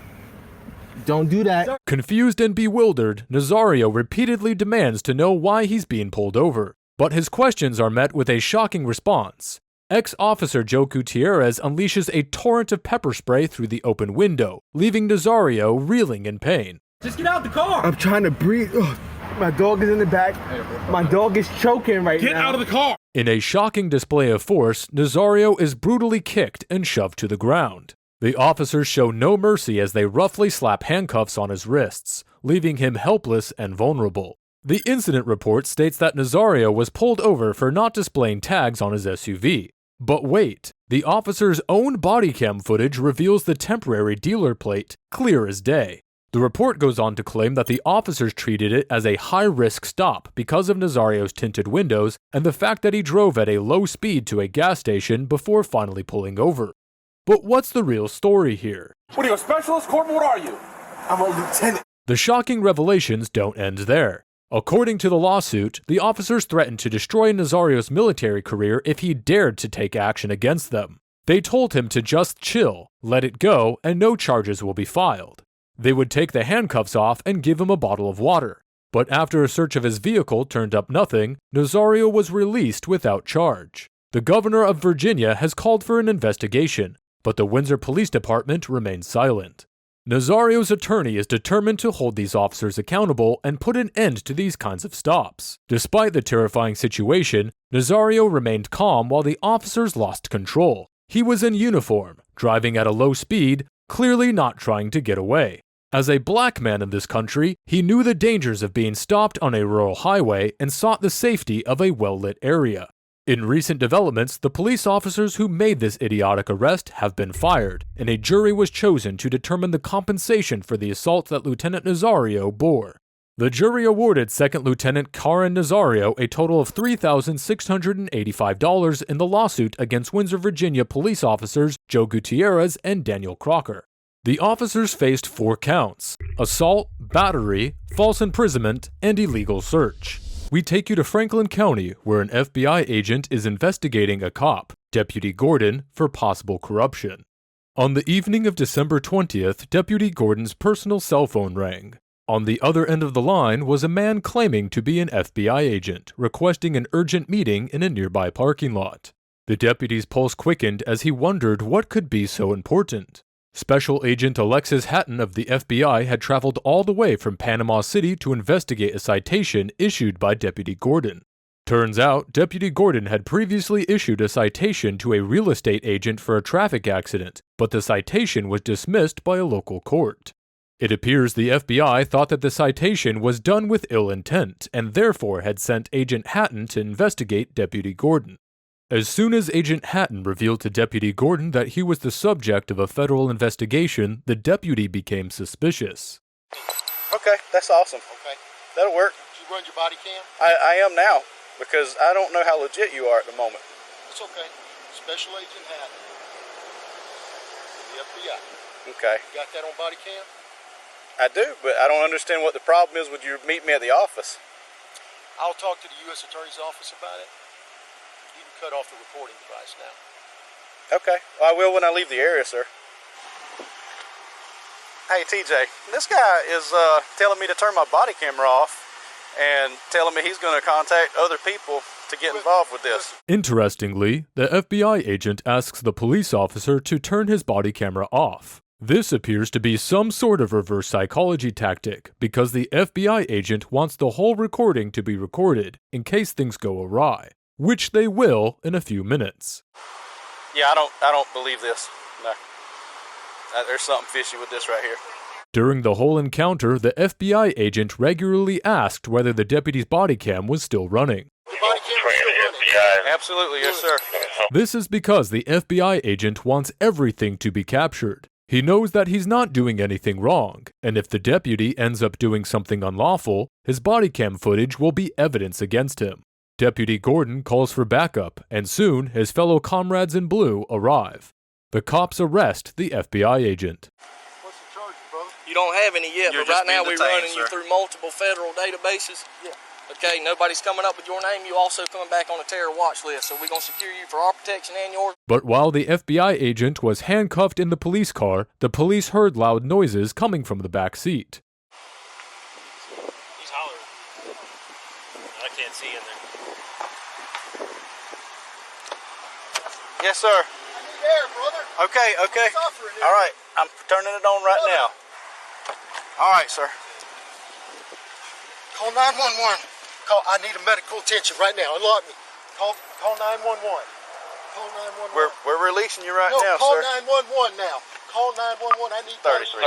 Don't do that. Confused and bewildered, Nazario repeatedly demands to know why he's being pulled over. But his questions are met with a shocking response. Ex-officer Joe Gutierrez unleashes a torrent of pepper spray through the open window, leaving Nazario reeling in pain. Just get out the car. I'm trying to breathe. Ugh. My dog is in the back. My dog is choking right now. Get out of the car. In a shocking display of force, Nazario is brutally kicked and shoved to the ground. The officers show no mercy as they roughly slap handcuffs on his wrists, leaving him helpless and vulnerable. The incident report states that Nazario was pulled over for not displaying tags on his SUV. But wait, the officer's own body cam footage reveals the temporary dealer plate, clear as day. The report goes on to claim that the officers treated it as a high-risk stop because of Nazario's tinted windows and the fact that he drove at a low speed to a gas station before finally pulling over. But what's the real story here? What are you, a specialist? Corporal, what are you? I'm a lieutenant. The shocking revelations don't end there. According to the lawsuit, the officers threatened to destroy Nazario's military career if he dared to take action against them. They told him to just chill, let it go, and no charges will be filed. They would take the handcuffs off and give him a bottle of water. But after a search of his vehicle turned up nothing, Nazario was released without charge. The governor of Virginia has called for an investigation, but the Windsor Police Department remains silent. Nazario's attorney is determined to hold these officers accountable and put an end to these kinds of stops. Despite the terrifying situation, Nazario remained calm while the officers lost control. He was in uniform, driving at a low speed, clearly not trying to get away. As a black man in this country, he knew the dangers of being stopped on a rural highway and sought the safety of a well-lit area. In recent developments, the police officers who made this idiotic arrest have been fired, and a jury was chosen to determine the compensation for the assault that Lieutenant Nazario bore. The jury awarded Second Lieutenant Karen Nazario a total of $3,685 in the lawsuit against Windsor, Virginia police officers Joe Gutierrez and Daniel Crocker. The officers faced 4 counts: assault, battery, false imprisonment, and illegal search. We take you to Franklin County, where an FBI agent is investigating a cop, Deputy Gordon, for possible corruption. On the evening of December 20th, Deputy Gordon's personal cell phone rang. On the other end of the line was a man claiming to be an FBI agent, requesting an urgent meeting in a nearby parking lot. The deputy's pulse quickened as he wondered what could be so important. Special Agent Alexis Hatton of the FBI had traveled all the way from Panama City to investigate a citation issued by Deputy Gordon. Turns out, Deputy Gordon had previously issued a citation to a real estate agent for a traffic accident, but the citation was dismissed by a local court. It appears the FBI thought that the citation was done with ill intent and therefore had sent Agent Hatton to investigate Deputy Gordon. As soon as Agent Hatton revealed to Deputy Gordon that he was the subject of a federal investigation, the deputy became suspicious. Okay, that's awesome. Okay. That'll work. Did you run your body cam? I am now, because I don't know how legit you are at the moment. It's okay. Special Agent Hatton. The FBI. Okay. You got that on body cam? I do, but I don't understand what the problem is with you meet me at the office. I'll talk to the U.S. Attorney's Office about it. You can cut off the recording device now. Okay. Well, I will when I leave the area, sir. Hey, TJ, this guy is telling me to turn my body camera off and telling me he's going to contact other people to get involved with this. Interestingly, the FBI agent asks the police officer to turn his body camera off. This appears to be some sort of reverse psychology tactic, because the FBI agent wants the whole recording to be recorded in case things go awry, which they will in a few minutes. Yeah, I don't believe this. No. There's something fishy with this right here. During the whole encounter, the FBI agent regularly asked whether the deputy's body cam was still running. The body camera is still running. Absolutely, yes, sir. This is because the FBI agent wants everything to be captured. He knows that he's not doing anything wrong, and if the deputy ends up doing something unlawful, his body cam footage will be evidence against him. Deputy Gordon calls for backup, and soon his fellow comrades in blue arrive. The cops arrest the FBI agent. What's the charge, brother? You don't have any yet, You're but right just being now we're detained, running you sir. through multiple federal databases. Yeah. Okay, nobody's coming up with your name. You also coming back on a terror watch list, so we're going to secure you for our protection and yours. But while the FBI agent was handcuffed in the police car, the police heard loud noises coming from the back seat. He's hollering. I can't see in there. Yes, sir. I need air, brother. Okay. Suffering here. All right, I'm turning it on right now. All right, sir. Call 911. I need a medical attention right now. Unlock me. Call 911. Call 911. We're releasing you right now, call sir. 911 now. Call 911. I need 33.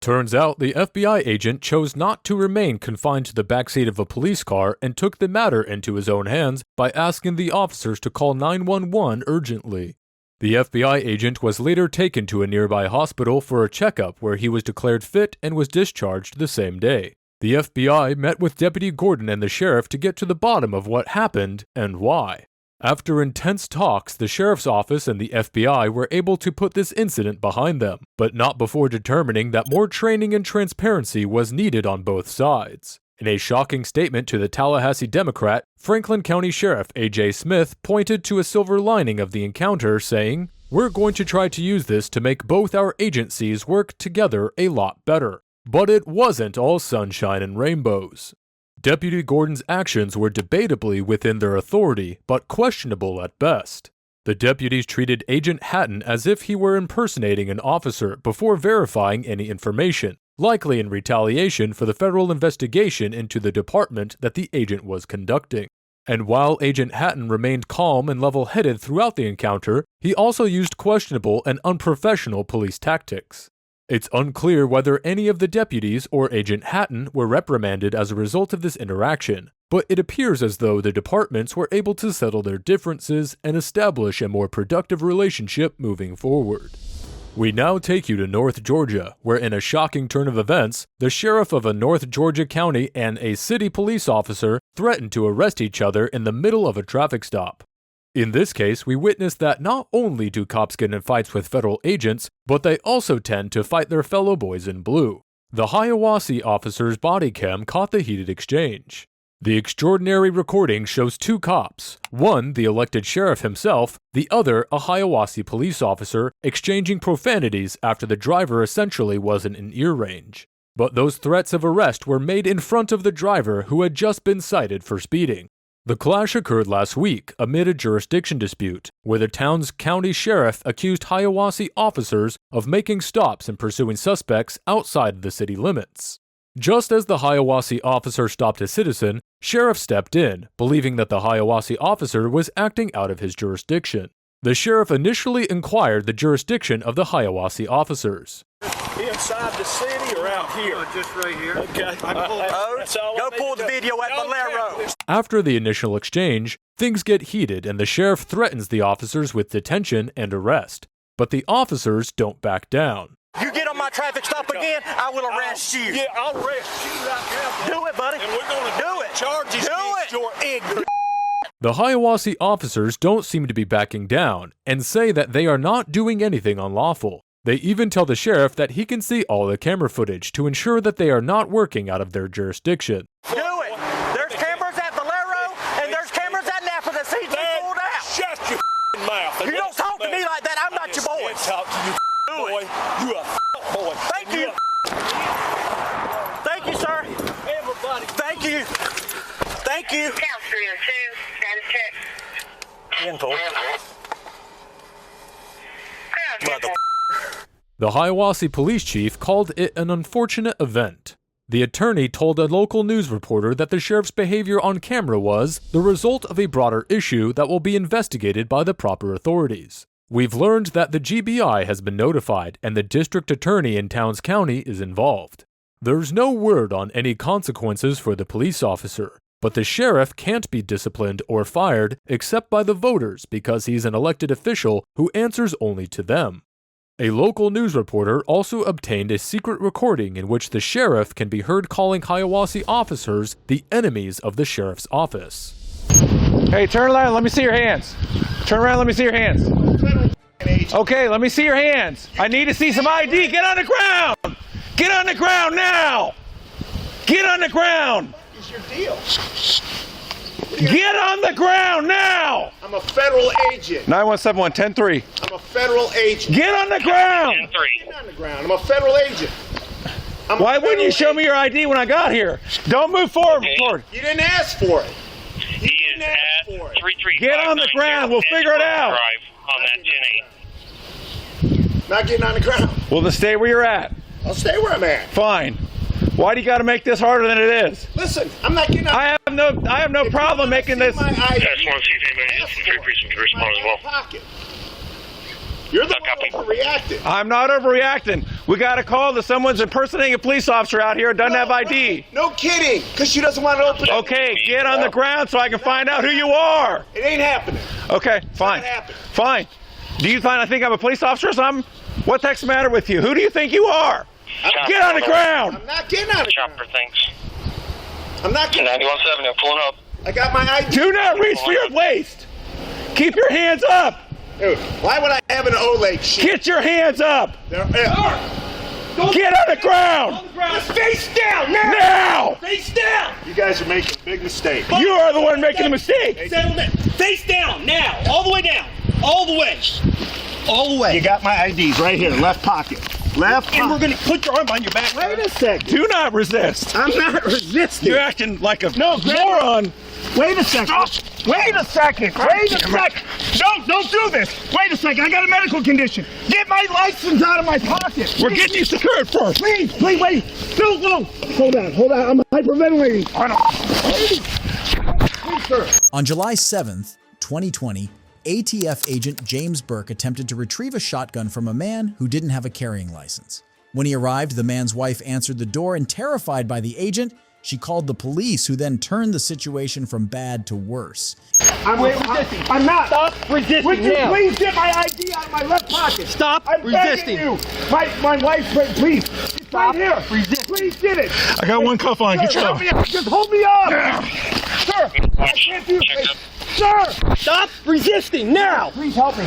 Turns out the FBI agent chose not to remain confined to the backseat of a police car and took the matter into his own hands by asking the officers to call 911 urgently. The FBI agent was later taken to a nearby hospital for a checkup where he was declared fit and was discharged the same day. The FBI met with Deputy Gordon and the sheriff to get to the bottom of what happened and why. After intense talks, the sheriff's office and the FBI were able to put this incident behind them, but not before determining that more training and transparency was needed on both sides. In a shocking statement to the Tallahassee Democrat, Franklin County Sheriff A.J. Smith pointed to a silver lining of the encounter, saying, "We're going to try to use this to make both our agencies work together a lot better." But it wasn't all sunshine and rainbows. Deputy Gordon's actions were debatably within their authority, but questionable at best. The deputies treated Agent Hatton as if he were impersonating an officer before verifying any information, likely in retaliation for the federal investigation into the department that the agent was conducting. And while Agent Hatton remained calm and level-headed throughout the encounter, he also used questionable and unprofessional police tactics. It's unclear whether any of the deputies or Agent Hatton were reprimanded as a result of this interaction, but it appears as though the departments were able to settle their differences and establish a more productive relationship moving forward. We now take you to North Georgia, where in a shocking turn of events, the sheriff of a North Georgia county and a city police officer threatened to arrest each other in the middle of a traffic stop. In this case, we witnessed that not only do cops get in fights with federal agents, but they also tend to fight their fellow boys in blue. The Hiawassee officer's body cam caught the heated exchange. The extraordinary recording shows two cops, one the elected sheriff himself, the other a Hiawassee police officer, exchanging profanities after the driver essentially wasn't in ear range. But those threats of arrest were made in front of the driver who had just been cited for speeding. The clash occurred last week amid a jurisdiction dispute, where the town's county sheriff accused Hiawassee officers of making stops and pursuing suspects outside the city limits. Just as the Hiawassee officer stopped a citizen, sheriff stepped in, believing that the Hiawassee officer was acting out of his jurisdiction. The sheriff initially inquired the jurisdiction of the Hiawassee officers. Inside the city or out here? Just right here. Okay. Go pull the video at Valero. After the initial exchange, things get heated and the sheriff threatens the officers with detention and arrest. But the officers don't back down. You get on my traffic stop again, I will arrest you. Yeah, I'll arrest you right now. Do it, buddy. And we're going to do it. Charges against your ignorance. The Hiawassee officers don't seem to be backing down and say that they are not doing anything unlawful. They even tell the sheriff that he can see all the camera footage to ensure that they are not working out of their jurisdiction. Do it. There's cameras at Valero and there's cameras at Napa that sees me pulled out. Shut your mouth. You don't talk to me like that. I'm not your boy. Talk to you, boy. You a boy. Thank you. Thank you, sir. Everybody. Thank you. Thank you. Count 302, status check. Info. Mother. The Hiawassee police chief called it an unfortunate event. The attorney told a local news reporter that the sheriff's behavior on camera was the result of a broader issue that will be investigated by the proper authorities. We've learned that the GBI has been notified and the district attorney in Towns County is involved. There's no word on any consequences for the police officer, but the sheriff can't be disciplined or fired except by the voters because he's an elected official who answers only to them. A local news reporter also obtained a secret recording in which the sheriff can be heard calling Hiawassee officers the enemies of the sheriff's office. Hey, turn around, let me see your hands. Turn around, let me see your hands. Okay, let me see your hands. I need to see some ID. Get on the ground! Get on the ground now! Get on the ground! What is your deal? Get on the ground now! I'm a federal agent. 917-110-3. I'm a federal agent. Get on the ground! Get on the ground. I'm a federal agent. Why wouldn't you show me your ID when I got here? Don't move forward. You didn't ask for it. You didn't ask for it. Get on the ground. We'll figure it out. On that 10-8. Not getting on the ground. Well, then stay where you're at. I'll stay where I'm at. Fine. Why do you got to make this harder than it is? Listen, I'm not getting on. I have no problem making this. I just want to see if anybody else from 3 Precinct can respond as well. Pocket. You're the one overreacting. I'm not overreacting. We got a call that someone's impersonating a police officer out here who doesn't have ID. No kidding, because she doesn't want to open it. Okay, get on the ground so I can find out who you are. It ain't happening. Okay, fine. Fine. Do you think I'm a police officer or something? What the heck's the matter with you? Who do you think you are? Get on the ground. I'm not getting on the ground. Chopper, thanks. I'm not getting 91-7, I'm pulling up. I got my ID. Do not reach for your waist. Keep your hands up. Dude, why would I have an O-leg shit? Get your hands up. Get on the ground. Face down now. Now. Face down. You guys are making a big mistake. You are the one making a mistake. Face down now. All the way down. All the way. All the way. You got my IDs right here, left pocket. Left pocket. And we're going to put your arm on your back. Wait a second. Do not resist. I'm not resisting. You're acting like a moron. Wait a second. Wait a second. Wait a second. Don't do this. Wait a second. I got a medical condition. Get my license out of my pocket. We're getting you secured first. Please, wait. No. Hold on. I'm hyperventilating. Please, sir. On July 7th, 2020, ATF agent James Burke attempted to retrieve a shotgun from a man who didn't have a carrying license. When he arrived, the man's wife answered the door and, terrified by the agent, She called the police, who then turned the situation from bad to worse. I'm not. Stop resisting. Would you now. please get my ID out of my left pocket? Stop I'm resisting. begging you. My wife's please. It's Stop right here. resisting. Please get it. I got one cuff on. Get your help me up. Just hold me up. Sir, I can't do it. Sir, stop resisting now. Please help me.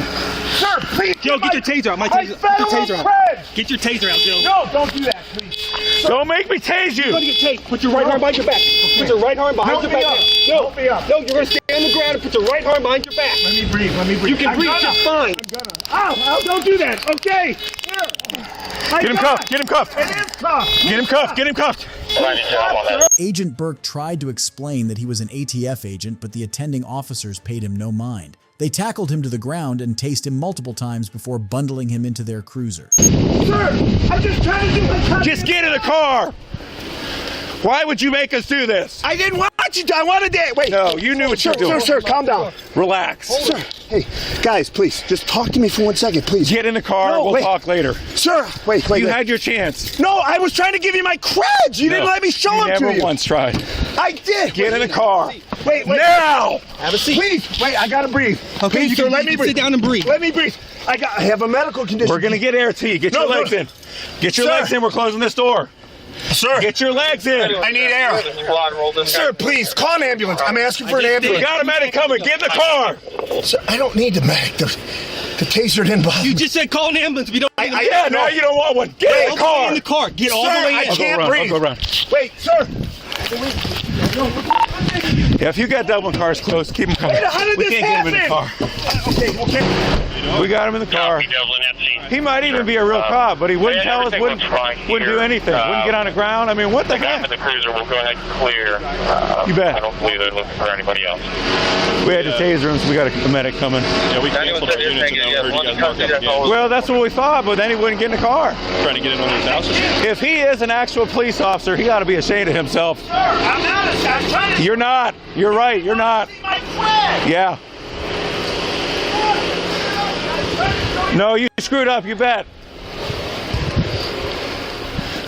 Sir, please. Joe, get your taser out. Get your taser out. Get your taser out, Joe. No, don't do that, please. Sir, don't make me tase you. You're gonna get tased. Put your right arm behind your back. Okay. Put your right arm behind your back. No, help me up. No, you're gonna stay on the ground and put your right arm behind your back. Let me breathe. You can breathe just fine. Ow, don't do that. Okay. Here. Get him cuffed. Get him cuffed. It is cuffed. Get him cuffed. Get him cuffed. Agent Burke tried to explain that he was an ATF agent, but the attending officers paid him no mind. They tackled him to the ground and tased him multiple times before bundling him into their cruiser. Sir, I'm just trying to do my job. Just get in the car. Why would you make us do this? I didn't want you to. I wanted to. Wait. No, you knew what you were doing. Sir, calm down. Relax. Sir, hey, guys, please, just talk to me for 1 second, please. Get in the car. No, we'll talk later. Sir, wait. You had your chance. No, I was trying to give you my creds. You didn't let me show them to you. Never once tried. I did. Get in the car. Wait. Now. Have a seat. Please, wait. I gotta breathe. Okay, please, sir, let me breathe. Sit down and breathe. Let me breathe. I have a medical condition. We're gonna get air T. Get your legs in. Get your legs in. We're closing this door. Sir, get your legs in. I need air. Sir, please, call an ambulance. I'm asking for an ambulance. You got a medic coming. Get in the car. Sir, I don't need the medic. The taser didn't bother me. You just said call an ambulance. We don't. Yeah, now you don't want one. Get in the car. In the car. Get all the way in. I can't breathe. I'll go around. Wait, sir. Yeah, if you got Dublin cars close, keep them coming. Wait, how did we this can't get him in the car. Okay. We got him in the car. He might even be a real cop, but he wouldn't tell us, wouldn't do anything. Wouldn't get on the ground. I mean, what the heck? The cruiser will go ahead and clear. You bet. I don't believe they're looking for anybody else. We had to taser him, so we got a medic coming. Yeah, we canceled our units and now we heard you guys marked up again. Well, that's what we thought, but then he wouldn't get in the car. Trying to get in on his house or something? If he is an actual police officer, he ought to be ashamed of himself. Sir, I'm not. I'm trying to. You're not. You're right. You're not. My friend. Yeah. No, you screwed up, you bet.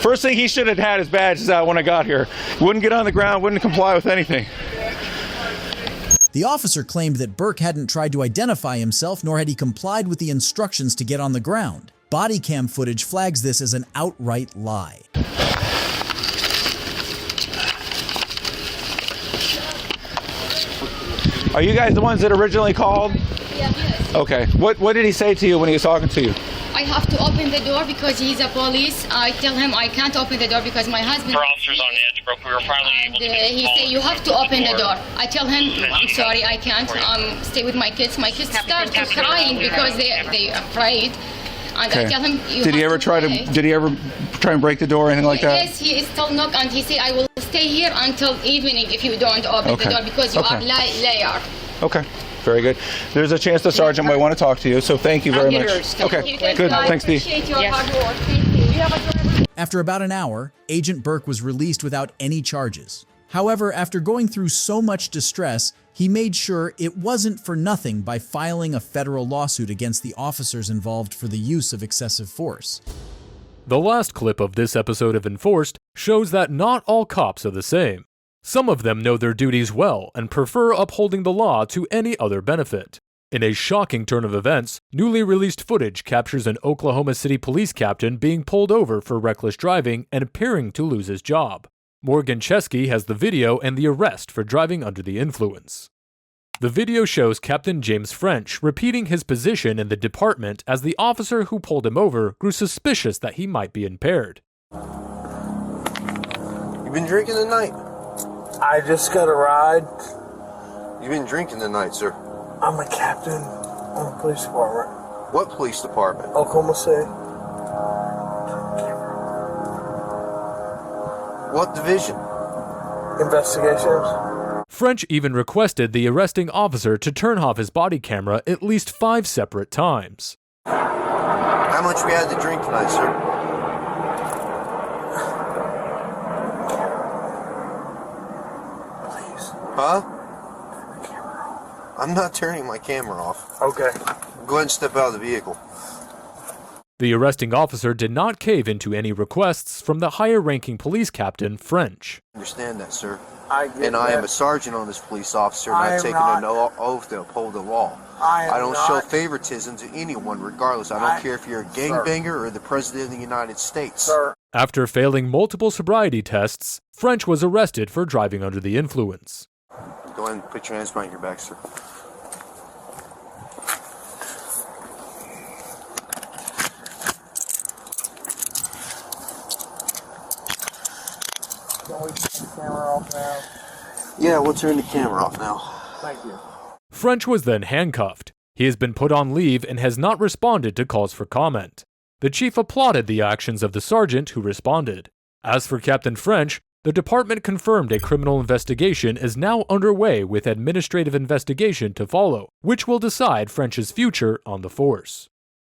First thing he should have had his badges out when I got here. Wouldn't get on the ground, wouldn't comply with anything. The officer claimed that Burke hadn't tried to identify himself, nor had he complied with the instructions to get on the ground. Body cam footage flags this as an outright lie. Are you guys the ones that originally called? Yeah. Okay. What did he say to you when he was talking to you? I have to open the door because he's a police. I tell him I can't open the door because my husband... For officers on edge, bro, we were finally able to... He said, you have to open the door. I tell him, I'm sorry, I can't. Stay with my kids. My kids start crying because they're afraid. And I tell him, Did he ever try and break the door or anything like that? Yes, he is still knock, and he say, I will stay here until evening if you don't open the door because you are liar. Okay. Very good. There's a chance the sergeant might want to talk to you, so thank you very much. Okay, good. Thanks, Dee. Appreciate your hard work. Thank you. You have a driver. After about an hour, Agent Burke was released without any charges. However, after going through so much distress, he made sure it wasn't for nothing by filing a federal lawsuit against the officers involved for the use of excessive force. The last clip of this episode of Enforced shows that not all cops are the same. Some of them know their duties well and prefer upholding the law to any other benefit. In a shocking turn of events, newly released footage captures an Oklahoma City police captain being pulled over for reckless driving and appearing to lose his job. Morgan Chesky has the video and the arrest for driving under the influence. The video shows Captain James French repeating his position in the department as the officer who pulled him over grew suspicious that he might be impaired. You been drinking tonight? I just got a ride. You been drinking tonight, sir? I'm a captain on the police department. What police department? Oklahoma City. What division? Investigations. French even requested the arresting officer to turn off his body camera at least 5 separate times. How much we had to drink tonight, sir? Please. Huh? I'm not turning my camera off. Okay. Go ahead and step out of the vehicle. The arresting officer did not cave into any requests from the higher-ranking police captain, French. I understand that, sir. I get And I am that. a sergeant on this police officer, and I I've am taken not. an oath to uphold the law. I don't am show not. favoritism to anyone, regardless. I don't care if you're a gangbanger or the President of the United States. Sir. After failing multiple sobriety tests, French was arrested for driving under the influence. Go ahead and put your hands behind your back, sir. Can we turn the camera off now? Yeah, we'll turn the camera off now. Thank you. French was then handcuffed. He has been put on leave and has not responded to calls for comment. The chief applauded the actions of the sergeant who responded. As for Captain French, the department confirmed a criminal investigation is now underway with administrative investigation to follow, which will decide French's future on the force.